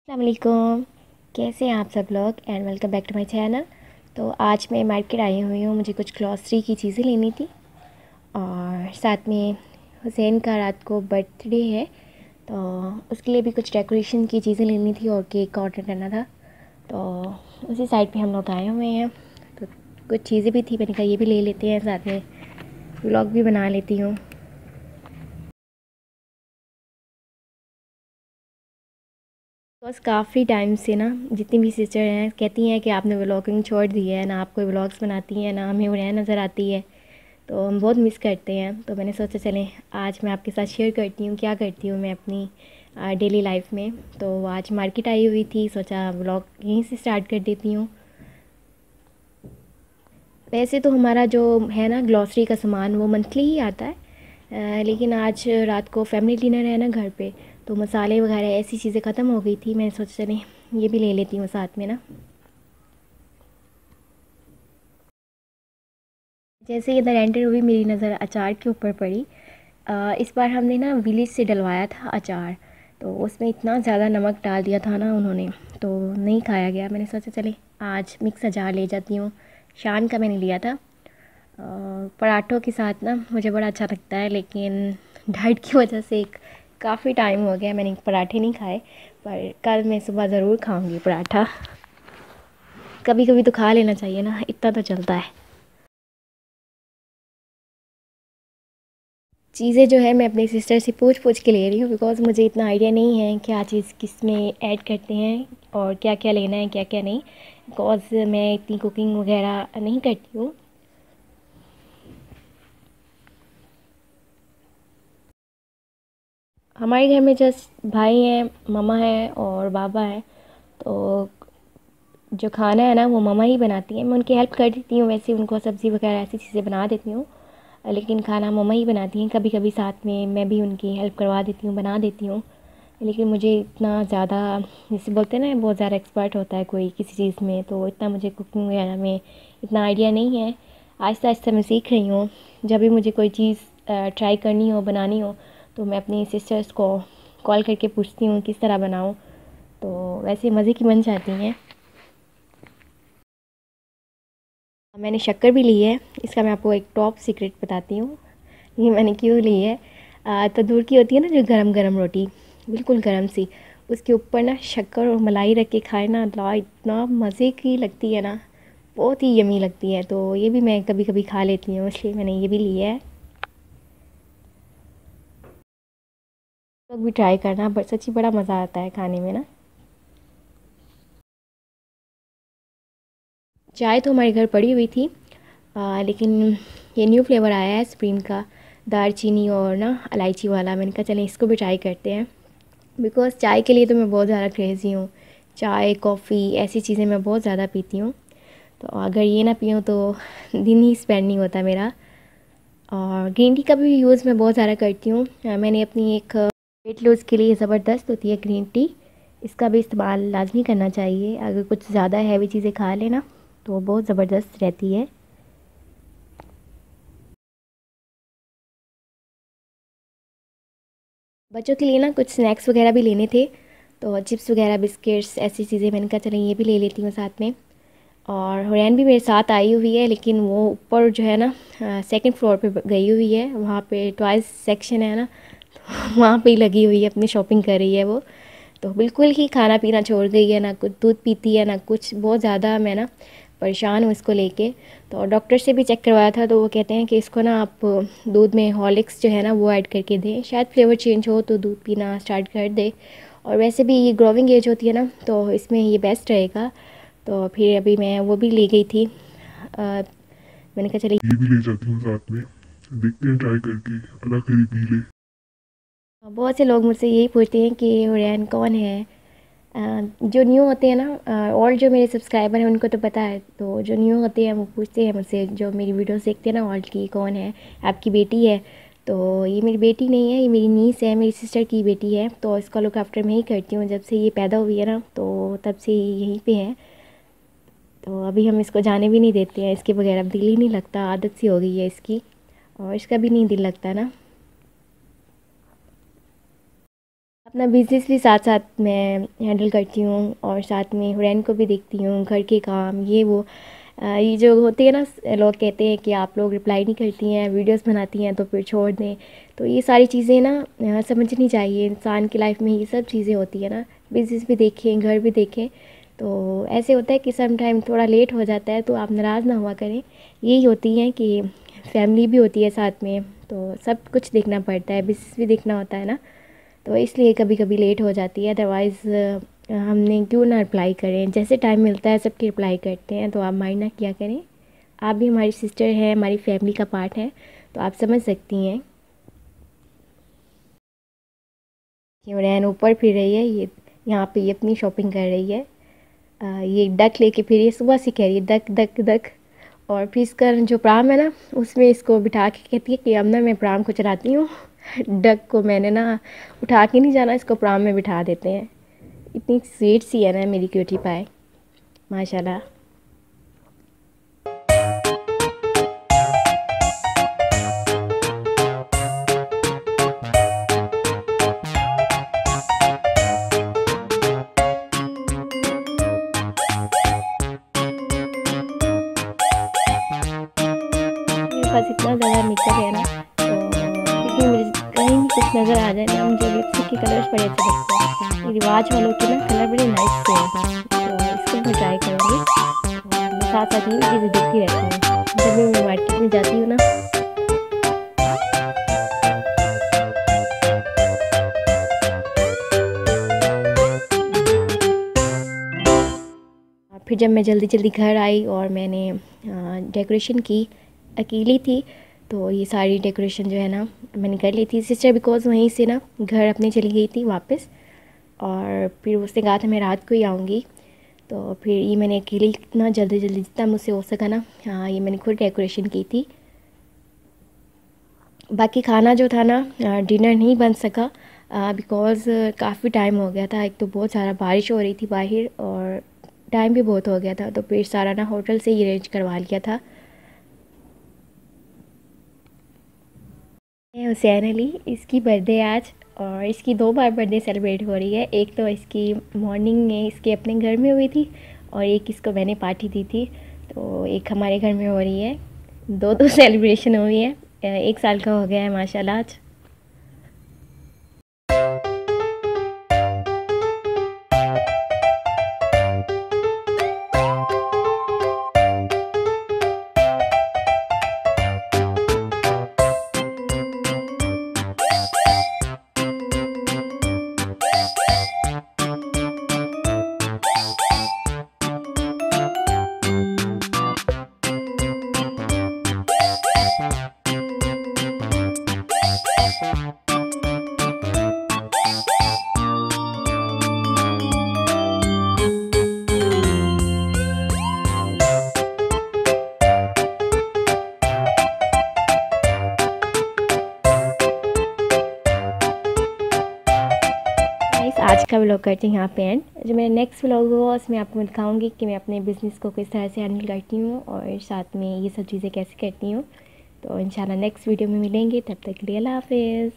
अस्सलाम वालेकुम। कैसे हैं आप सब लोग and welcome back to my channel. तो आज मैं मार्केट आई हुई हूँ, मुझे कुछ ग्लॉसरी की चीज़ें लेनी थी और साथ में हुसैन का रात को बर्थडे है तो उसके लिए भी कुछ डेकोरेशन की चीज़ें लेनी थी और केक ऑर्डर करना था। तो उसी साइड पे हम लोग आए हुए हैं। तो कुछ चीज़ें भी थी, मैंने कहा ये भी ले लेते हैं, साथ में व्लॉग भी बना लेती हूँ। बस काफ़ी टाइम से ना जितनी भी सिस्टर हैं कहती हैं कि आपने व्लॉगिंग छोड़ दी है ना, आप कोई व्लॉग्स बनाती हैं ना, हमें उड़ान नज़र आती है। तो हम बहुत मिस करते हैं। तो मैंने सोचा चलें आज मैं आपके साथ शेयर करती हूँ क्या करती हूँ मैं अपनी डेली लाइफ में। तो आज मार्केट आई हुई थी, सोचा व्लॉग यहीं से स्टार्ट कर देती हूँ। वैसे तो हमारा जो है ना ग्लॉसरी का सामान वो मंथली ही आता है, लेकिन आज रात को फैमिली डिनर है ना घर पे, तो मसाले वगैरह ऐसी चीज़ें ख़त्म हो गई थी। मैंने सोचा चलें ये भी ले लेती हूँ साथ में ना। जैसे ये रेंटेड हुई मेरी नज़र अचार के ऊपर पड़ी। इस बार हमने ना विलेज से डलवाया था अचार, तो उसमें इतना ज़्यादा नमक डाल दिया था ना उन्होंने, तो नहीं खाया गया। मैंने सोचा चले आज मिक्स अचार ले जाती हूँ। शान का मैंने लिया था। पराठों के साथ ना मुझे बड़ा अच्छा लगता है, लेकिन डाइट की वजह से काफ़ी टाइम हो गया मैंने पराठे नहीं खाए। पर कल मैं सुबह ज़रूर खाऊंगी पराठा। कभी कभी तो खा लेना चाहिए ना, इतना तो चलता है। चीज़ें जो है मैं अपनी सिस्टर से पूछ पूछ के ले रही हूँ, बिकॉज़ मुझे इतना आइडिया नहीं है क्या चीज़ किस में ऐड करते हैं और क्या क्या लेना है क्या क्या नहीं। बिकॉज़ मैं इतनी कुकिंग वगैरह नहीं करती हूँ। हमारे घर में जस्ट भाई हैं, मम्मा है और बाबा है। तो जो खाना है ना वो मम्मा ही बनाती हैं, मैं उनकी हेल्प कर देती हूँ, वैसे उनको सब्ज़ी वगैरह ऐसी चीज़ें बना देती हूँ। लेकिन खाना मम्मा ही बनाती हैं। कभी कभी साथ में मैं भी उनकी हेल्प करवा देती हूँ, बना देती हूँ। लेकिन मुझे इतना ज़्यादा, जैसे बोलते हैं ना बहुत ज़्यादा एक्सपर्ट होता है कोई किसी चीज़ में, तो इतना मुझे कुकिंग वगैरह में इतना आइडिया नहीं है। आहिस्ता आहिस्ता मैं सीख रही हूँ। जब भी मुझे कोई चीज़ ट्राई करनी हो, बनानी हो, तो मैं अपनी सिस्टर्स को कॉल करके पूछती हूँ किस तरह बनाऊँ। तो वैसे मज़े की बन जाती हैं। मैंने शक्कर भी ली है, इसका मैं आपको एक टॉप सीक्रेट बताती हूँ। ये मैंने क्यों ली है। तंदूर की होती है ना जो गरम गरम रोटी, बिल्कुल गरम सी, उसके ऊपर ना शक्कर और मलाई रख के खाए ना, ला इतना मज़े की लगती है ना, बहुत ही यमी लगती है। तो ये भी मैं कभी कभी खा लेती हूँ, इसलिए मैंने ये भी लिया है। लोग भी ट्राई करना, बट सच्ची बड़ा मज़ा आता है खाने में ना। चाय तो हमारे घर पड़ी हुई थी, लेकिन ये न्यू फ्लेवर आया है स्प्रिंग का, दालचीनी और ना इलायची वाला। मैंने कहा चलें इसको भी ट्राई करते हैं। बिकॉज़ चाय के लिए तो मैं बहुत ज़्यादा क्रेज़ी हूँ। चाय कॉफ़ी ऐसी चीज़ें मैं बहुत ज़्यादा पीती हूँ। तो अगर ये ना पीऊँ तो दिन ही स्पेंड नहीं होता मेरा। और ग्रीन टी का भी यूज़ मैं बहुत ज़्यादा करती हूँ। मैंने अपनी एक वेट लॉस के लिए ज़बरदस्त होती है ग्रीन टी, इसका भी इस्तेमाल लाजमी करना चाहिए। अगर कुछ ज़्यादा हैवी चीज़ें खा लेना तो बहुत ज़बरदस्त रहती है। बच्चों के लिए ना कुछ स्नैक्स वगैरह भी लेने थे, तो चिप्स वगैरह बिस्किट्स ऐसी चीज़ें मैंने कहा चलें ये भी ले लेती हूँ साथ में। और हुरैन भी मेरे साथ आई हुई है, लेकिन वो ऊपर जो है ना सेकंड फ्लोर पे गई हुई है, वहाँ पे टॉयज़ सेक्शन है ना, तो वहाँ पे ही लगी हुई है, अपनी शॉपिंग कर रही है वो। तो बिल्कुल ही खाना पीना छोड़ गई है, ना कुछ दूध पीती है ना कुछ। बहुत ज़्यादा मैं ना परेशान हूँ इसको लेके। तो डॉक्टर से भी चेक करवाया था, तो वो कहते हैं कि इसको ना आप दूध में हॉर्लिक्स जो है ना वो ऐड करके दें, शायद फ्लेवर चेंज हो तो दूध पीना स्टार्ट कर दे। और वैसे भी ये ग्रोविंग एज होती है ना, तो इसमें ये बेस्ट रहेगा। तो फिर अभी मैं वो भी ले गई थी। मैंने कहा चलिए ये भी ले जाती हूँ साथ में। देखते हैं ट्राई करके, अल्लाह करे पी ले। बहुत से लोग मुझसे यही पूछते हैं कि हुरैन कौन है। जो न्यू होते हैं ना, और जो मेरे सब्सक्राइबर हैं उनको तो पता है, तो जो न्यू होते हैं वो पूछते हैं मुझसे, जो मेरी वीडियोस देखते हैं ना, ऑल्ट की कौन है, आपकी बेटी है। तो ये मेरी बेटी नहीं है, ये मेरी नीस है, मेरी सिस्टर की बेटी है। तो इसका लुक आफ्टर मैं ही करती हूँ, जब से ये पैदा हुई है ना तो तब से ये यहीं पे है। तो अभी हम इसको जाने भी नहीं देते हैं, इसके बगैर अब दिल ही नहीं लगता, आदत सी हो गई है इसकी, और इसका भी नहीं दिल लगता ना। अपना बिज़नेस भी साथ साथ मैं हैंडल करती हूँ और साथ में हुरैन को भी देखती हूँ, घर के काम ये वो। ये जो होते हैं ना, लोग कहते हैं कि आप लोग रिप्लाई नहीं करती हैं, वीडियोस बनाती हैं तो फिर छोड़ दें। तो ये सारी चीज़ें ना समझनी चाहिए, इंसान की लाइफ में ये सब चीज़ें होती है ना, बिज़नेस भी देखें, घर भी देखें। तो ऐसे होता है कि सम टाइम थोड़ा लेट हो जाता है, तो आप नाराज़ ना हुआ करें। यही होती हैं कि फैमिली भी होती है साथ में, तो सब कुछ देखना पड़ता है, बिज़नेस भी देखना होता है ना, तो इसलिए कभी कभी लेट हो जाती है। अदरवाइज़ हमने क्यों ना रिप्लाई करें, जैसे टाइम मिलता है सबकी रिप्लाई करते हैं, तो आप माइंड ना किया करें। आप भी हमारी सिस्टर हैं, हमारी फैमिली का पार्ट है, तो आप समझ सकती हैं। रैन ऊपर फिर रही है, ये यहाँ पे ये अपनी शॉपिंग कर रही है। ये डक लेके फिर ये सुबह से कह रही है डक डक डक। और फिर इसका जो प्राम है ना, उसमें इसको बिठा के कहती है कि अब ना मैं प्राम को चलाती हूँ। डक को मैंने ना उठा के नहीं जाना, इसको प्राम में बिठा देते हैं। इतनी स्वीट सी है ना मेरी क्यूटी पाई, माशाल्लाह। मेरे पास इतना ज़्यादा मेकअप है ना, तो लेकिन मुझे कहीं भी कुछ नज़र आ जाए ना, मुझे लिपस्टिक के कलर्स बड़े अच्छे लगते हैं। ये रिवाज वालों के ना कलर बड़े नाइस से हैं, तो इसको मैं ट्राई करूँगी। और मैं साथ साथ ये चीज़ें देखती रहती हूँ जब भी मैं मार्केट में जाती हूँ ना। फिर जब मैं जल्दी जल्दी घर आई और मैंने डेकोरेशन की, अकेली थी, तो ये सारी डेकोरेशन जो है ना मैंने कर ली थी। सिस्टर बिकॉज़ वहीं से ना घर अपने चली गई थी वापस, और फिर उसने कहा था मैं रात को ही आऊँगी, तो फिर ये मैंने अकेली इतना जल्दी जल्दी जितना मुझसे हो सका ना, हाँ, ये मैंने खुद डेकोरेशन की थी। बाकी खाना जो था ना, डिनर नहीं बन सका बिकॉज़ काफ़ी टाइम हो गया था। एक तो बहुत सारा बारिश हो रही थी बाहर, और टाइम भी बहुत हो गया था, तो फिर सारा ना होटल से ही अरेंज करवा लिया था। हुसैन अली, इसकी बर्थडे आज, और इसकी 2 बार बर्थडे सेलिब्रेट हो रही है। एक तो इसकी मॉर्निंग में इसके अपने घर में हुई थी, और एक इसको मैंने पार्टी दी थी, तो एक हमारे घर में हो रही है। दो सेलिब्रेशन हुई है। 1 साल का हो गया है माशाल्लाह आज। आज का व्लॉग करते हैं यहाँ पे एंड। जो मेरा नेक्स्ट व्लॉग होगा उसमें आपको दिखाऊंगी कि मैं अपने बिज़नेस को किस तरह से हैंडल करती हूँ और साथ में ये सब चीज़ें कैसे करती हूँ। तो इंशाल्लाह नेक्स्ट वीडियो में मिलेंगे, तब तक के लिए अल्लाह हाफ़िज़।